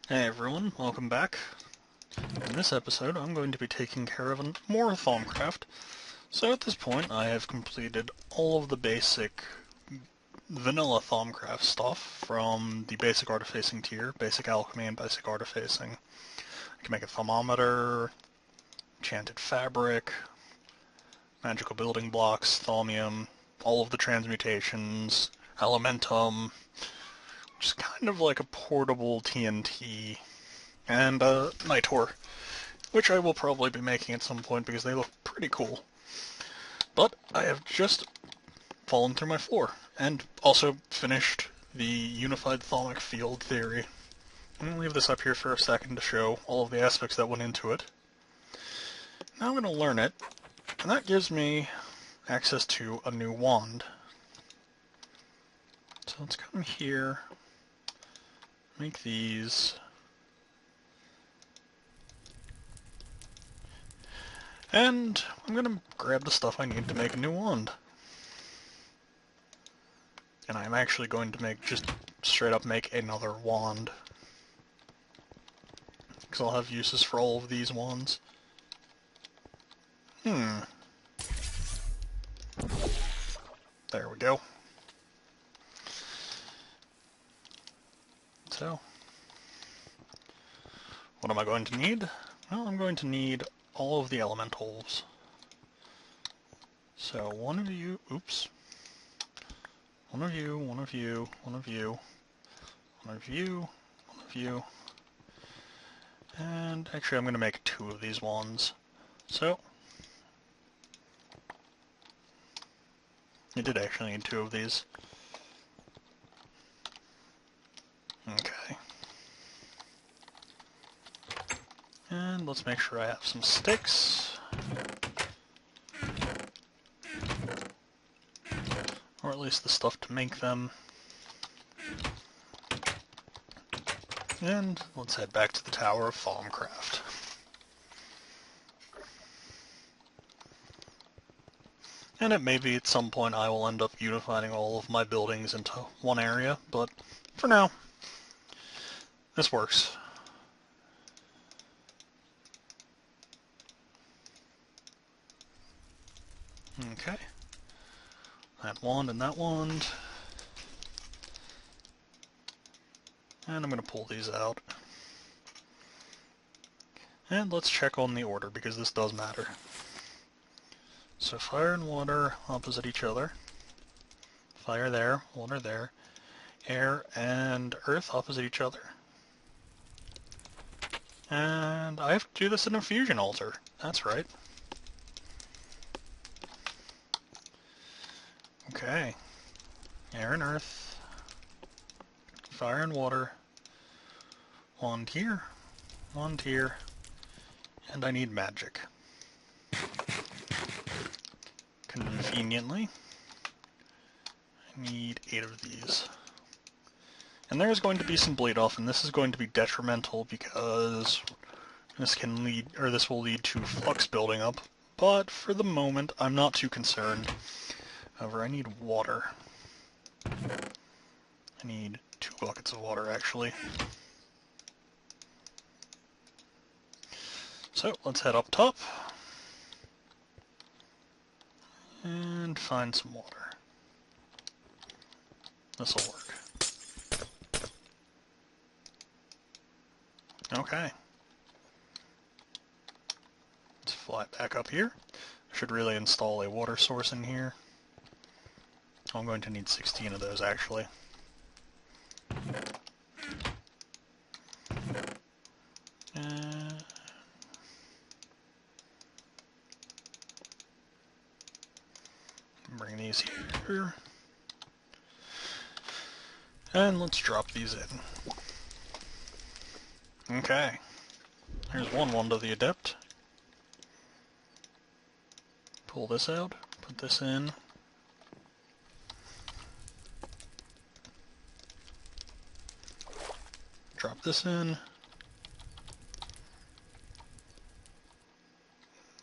Hey everyone, welcome back. In this episode I'm going to be taking care of more Thaumcraft. So at this point I have completed all of the basic vanilla Thaumcraft stuff from the basic artifacing tier, basic alchemy and basic artifacing. I can make a thermometer, enchanted fabric, magical building blocks, thaumium, all of the transmutations, elementum, which is kind of like a portable TNT, and night ore, which I will probably be making at some point because they look pretty cool. But I have just fallen through my floor, and also finished the unified thaumic field theory. I'm going to leave this up here for a second to show all of the aspects that went into it. Now I'm going to learn it, and that gives me access to a new wand. So let's come here, make these, and I'm going to grab the stuff I need to make a new wand. And I'm actually going to just straight up make another wand, because I'll have uses for all of these wands. There we go. So, what am I going to need? Well, I'm going to need all of the elementals. So one of you, oops. One of you, one of you, one of you, one of you, one of you. And actually I'm going to make 2 of these wands. So, I did actually need 2 of these. Okay. And let's make sure I have some sticks. Or at least the stuff to make them. And let's head back to the Tower of Thaumcraft. And it may be at some point I will end up unifying all of my buildings into one area, but for now, this works. Okay. That wand and that wand. And I'm going to pull these out. And let's check on the order, because this does matter. So fire and water opposite each other. Fire there, water there. Air and earth opposite each other. And I have to do this in a fusion altar. That's right. Okay. Air and earth. Fire and water. Wand here. Wand here. And I need magic. Conveniently, I need 8 of these. And there's going to be some bleed off, and this is going to be detrimental because this will lead to flux building up. But for the moment, I'm not too concerned. However, I need water. I need 2 buckets of water, actually. So, let's head up top and find some water. This'll work. Okay. Let's fly back up here. I should really install a water source in here. I'm going to need 16 of those, actually. Bring these here. And let's drop these in. Okay. Here's one wand of the Adept. Pull this out, put this in. Drop this in.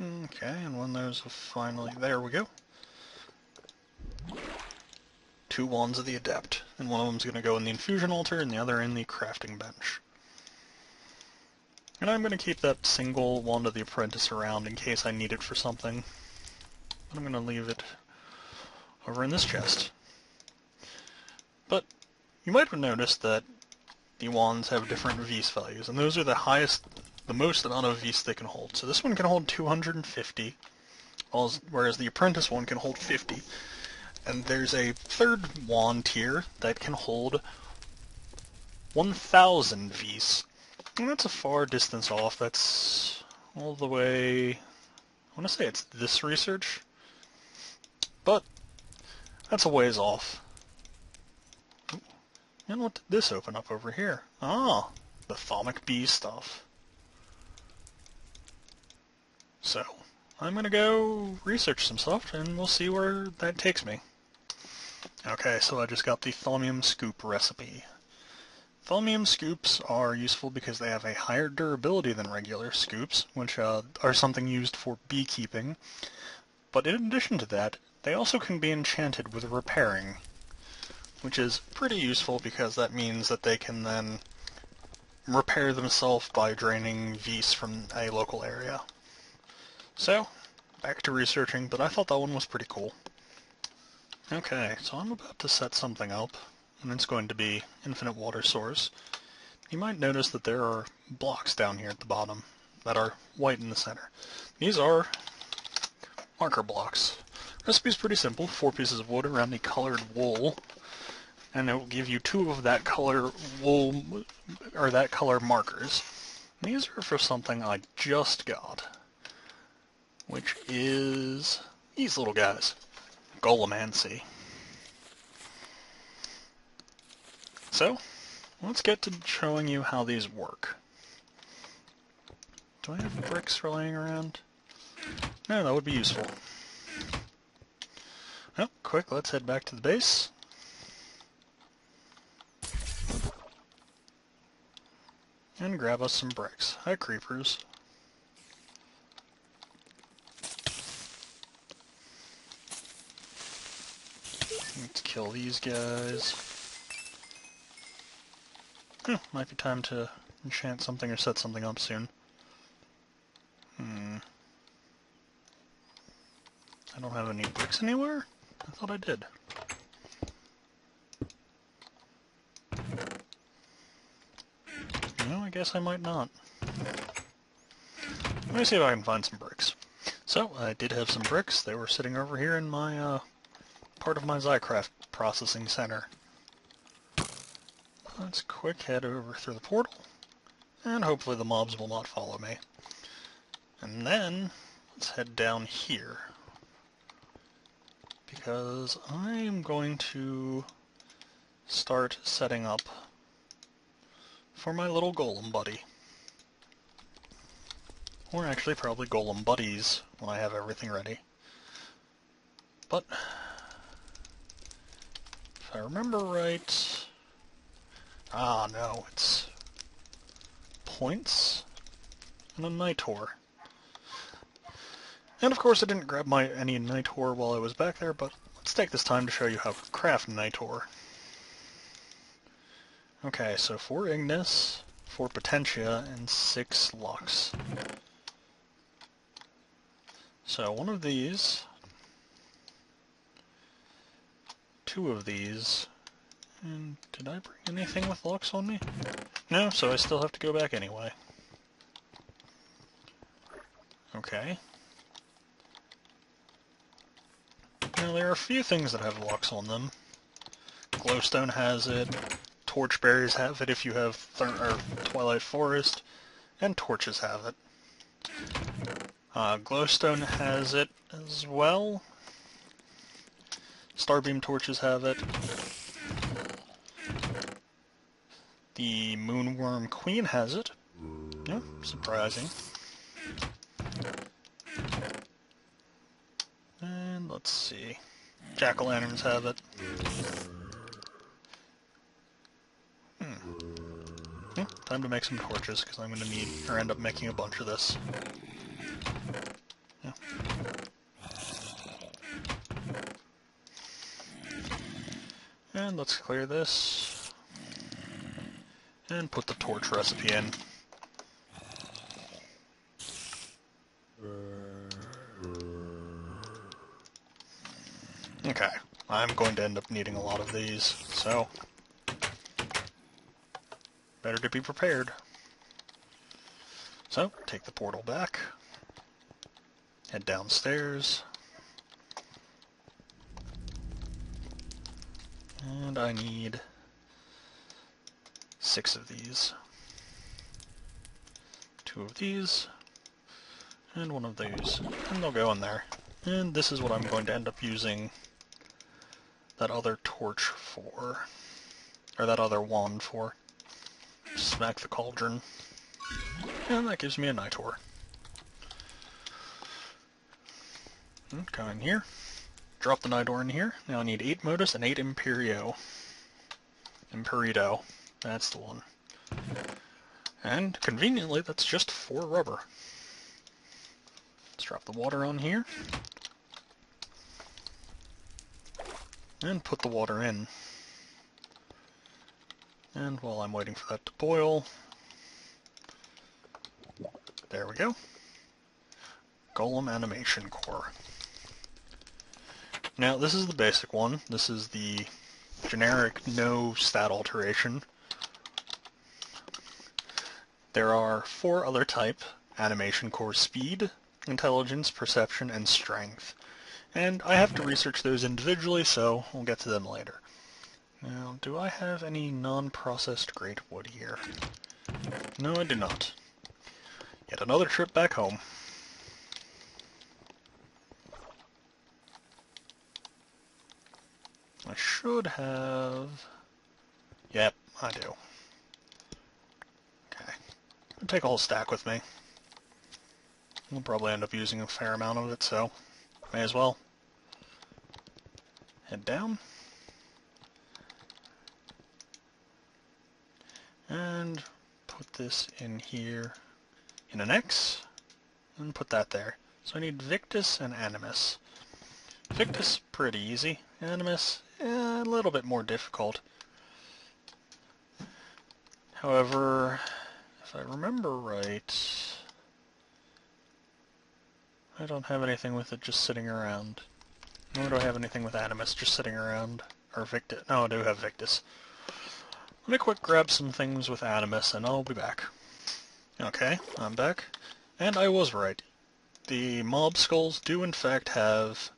Okay, and when those have finally... There we go. 2 wands of the Adept, and one of them's going to go in the infusion altar and the other in the crafting bench. And I'm going to keep that single Wand of the Apprentice around in case I need it for something. But I'm going to leave it over in this chest. But you might have noticed that the wands have different Vis values, and those are the most amount of Vis they can hold. So this one can hold 250, whereas the Apprentice one can hold 50. And there's a third wand tier that can hold 1,000 Vis. And that's a far distance off. That's all the way... I want to say it's this research. But that's a ways off. And what did this open up over here? Ah, the Thaumcraft stuff. So, I'm gonna go research some stuff, and we'll see where that takes me. Okay, so I just got the Thaumium Scoop recipe. Thaumium scoops are useful because they have a higher durability than regular scoops, which are something used for beekeeping. But in addition to that, they also can be enchanted with repairing, which is pretty useful because that means that they can then repair themselves by draining Vis from a local area. So, back to researching, but I thought that one was pretty cool. Okay, so I'm about to set something up, and it's going to be infinite water source. You might notice that there are blocks down here at the bottom that are white in the center. These are marker blocks. Recipe's pretty simple: 4 pieces of wood around the colored wool, and it will give you 2 of that color wool, or that color markers. These are for something I just got, which is these little guys. Golemancy. So, let's get to showing you how these work. Do I have bricks laying around? No, that would be useful. Well, quick, let's head back to the base. And grab us some bricks. Hi, creepers. Let's kill these guys. Might be time to enchant something or set something up soon. I don't have any bricks anywhere? I thought I did. No, I guess I might not. Let me see if I can find some bricks. So, I did have some bricks. They were sitting over here in my, part of my Thaumcraft processing center. Let's quick head over through the portal, and hopefully the mobs will not follow me. And then, let's head down here, because I am going to start setting up for my little golem buddy. Or actually probably golem buddies when I have everything ready. But, if I remember right... Ah, no, it's points and a Nitor. And of course I didn't grab any Nitor while I was back there, but let's take this time to show you how to craft Nitor. Okay, so 4 Ignis, 4 Potentia, and 6 Lux. So one of these, 2 of these, and did I bring anything with Lux on me? No, so I still have to go back anyway. Okay. Now there are a few things that have Lux on them. Glowstone has it, Torchberries have it if you have Twilight Forest, and Torches have it. Glowstone has it as well. Starbeam Torches have it. The Moonworm Queen has it. No, surprising. And let's see. Jack-o'-lanterns have it. Time to make some torches, because I'm going to need, or end up making a bunch of this. Yeah. And let's clear this. And put the torch recipe in. Okay, I'm going to end up needing a lot of these, so better to be prepared. So, take the portal back, head downstairs, and I need 6 of these. 2 of these, and 1 of these, and they'll go in there. And this is what I'm going to end up using that other torch for, or that other wand for. Smack the cauldron, and that gives me a night ore. Come in here, drop the night ore in here. Now I need 8 modus and 8 imperio. Imperito, that's the one. And conveniently, that's just 4 rubber. Let's drop the water on here. And put the water in. And while I'm waiting for that to boil, there we go. Golem animation core. Now this is the basic one. This is the generic no stat alteration. There are 4 other type: animation core speed, intelligence, perception, and strength. And I have to research those individually, so we'll get to them later. Now, do I have any non-processed great wood here? No, I do not. Yet another trip back home. I should have... Yep, I do. Okay. I'll take a whole stack with me. We'll probably end up using a fair amount of it, so may as well. Head down. And put this in here in an X, and put that there. So I need Victus and Animus. Victus, pretty easy. Animus, a little bit more difficult. However, if I remember right, I don't have anything with it just sitting around. Nor do I have anything with Animus just sitting around. Or Victus. No, I do have Victus. Let me quick grab some things with Animus and I'll be back. Okay, I'm back. And I was right. The mob skulls do in fact have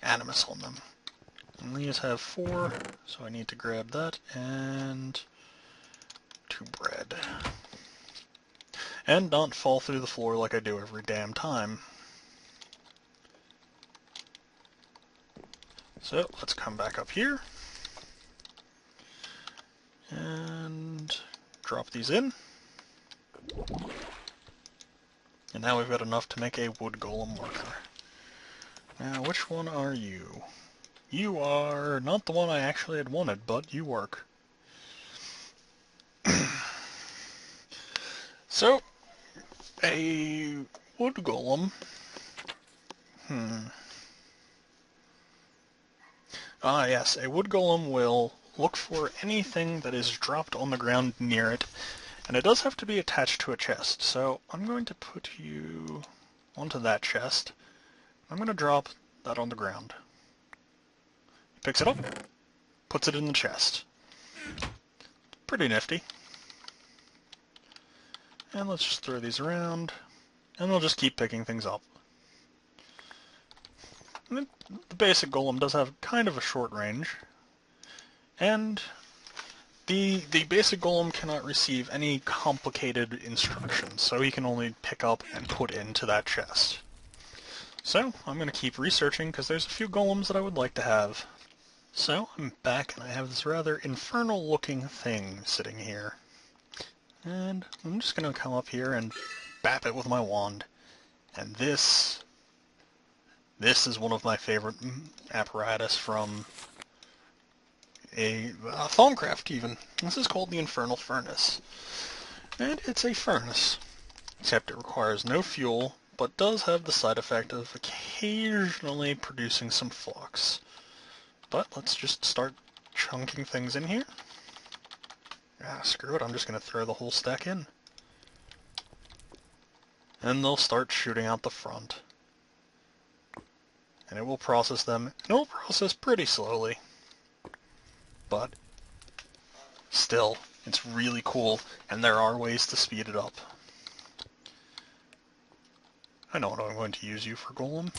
Animus on them. And these have 4, so I need to grab that and 2 bread. And not fall through the floor like I do every damn time. So, let's come back up here. And drop these in. And now we've got enough to make a wood golem worker. Now, which one are you? You are not the one I actually had wanted, but you work. So, a wood golem... Ah, yes, a wood golem will look for anything that is dropped on the ground near it, and it does have to be attached to a chest, so I'm going to put you onto that chest. I'm going to drop that on the ground. He picks it up, puts it in the chest. Pretty nifty. And let's just throw these around, and they'll just keep picking things up. And the basic golem does have kind of a short range, and the basic golem cannot receive any complicated instructions, so he can only pick up and put into that chest. So, I'm going to keep researching, because there's a few golems that I would like to have. So, I'm back, and I have this rather infernal-looking thing sitting here. And I'm just going to come up here and bap it with my wand. And this is one of my favorite apparatus from a Thaumcraft, even. This is called the Infernal Furnace. And it's a furnace, except it requires no fuel, but does have the side effect of occasionally producing some flux. But let's just start chunking things in here. Ah, screw it, I'm just going to throw the whole stack in. And they'll start shooting out the front. and it will process them, and it will process pretty slowly. But still, it's really cool, and there are ways to speed it up. I know what I'm going to use you for, Golem.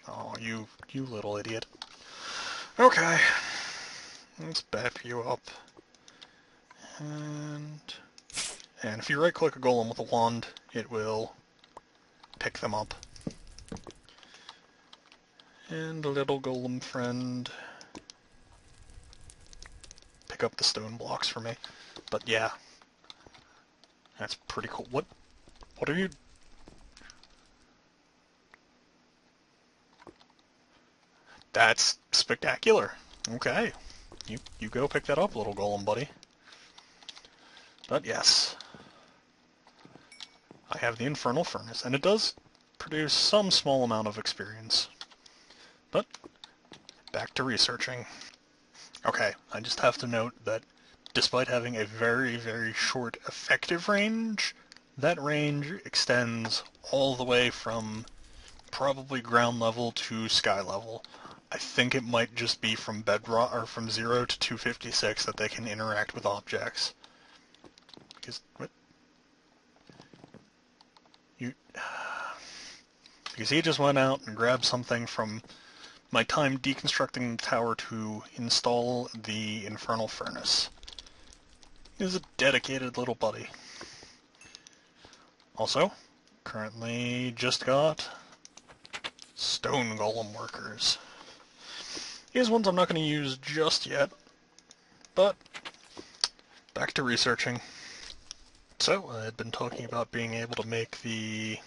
Oh, you little idiot. Okay. Let's bap you up. And if you right-click a golem with a wand, it will pick them up. And a little golem friend, pick up the stone blocks for me. But yeah, that's pretty cool. What are you... That's spectacular. Okay. You go pick that up, little golem buddy. But yes, I have the Infernal Furnace, and it does produce some small amount of experience. But back to researching. Okay, I just have to note that despite having a very, very short effective range, that range extends all the way from probably ground level to sky level. I think it might just be from bedrock, or from 0 to 256 that they can interact with objects. Because, what? Because he just went out and grabbed something from my time deconstructing the tower to install the Infernal Furnace. He's a dedicated little buddy. Also, currently just got stone golem workers. These ones I'm not going to use just yet, but back to researching. So, I had been talking about being able to make the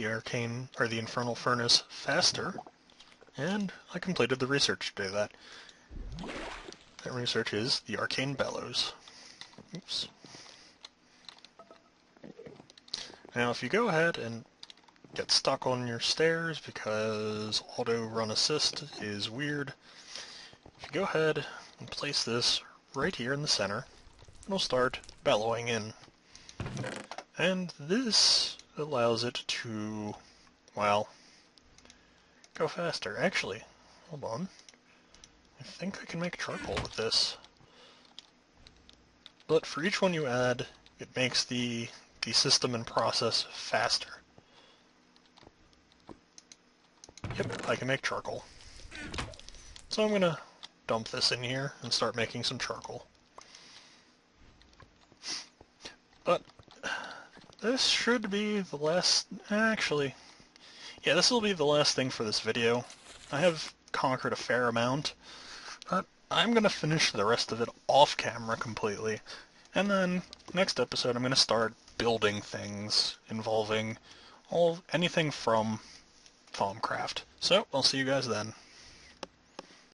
arcane, or the Infernal Furnace faster, and I completed the research to do that. That research is the Arcane Bellows. Oops. Now, if you go ahead and get stuck on your stairs because auto run assist is weird, if you go ahead and place this right here in the center, it'll start bellowing in. And this allows it to, well, go faster. Actually, hold on. I think I can make charcoal with this. But for each one you add, it makes the system and process faster. Yep, I can make charcoal. So I'm going to dump this in here and start making some charcoal. But this should be the last... Actually, yeah, this will be the last thing for this video. I have conquered a fair amount, but I'm going to finish the rest of it off camera completely. And then, next episode, I'm going to start building things involving anything from Thaumcraft. So, I'll see you guys then.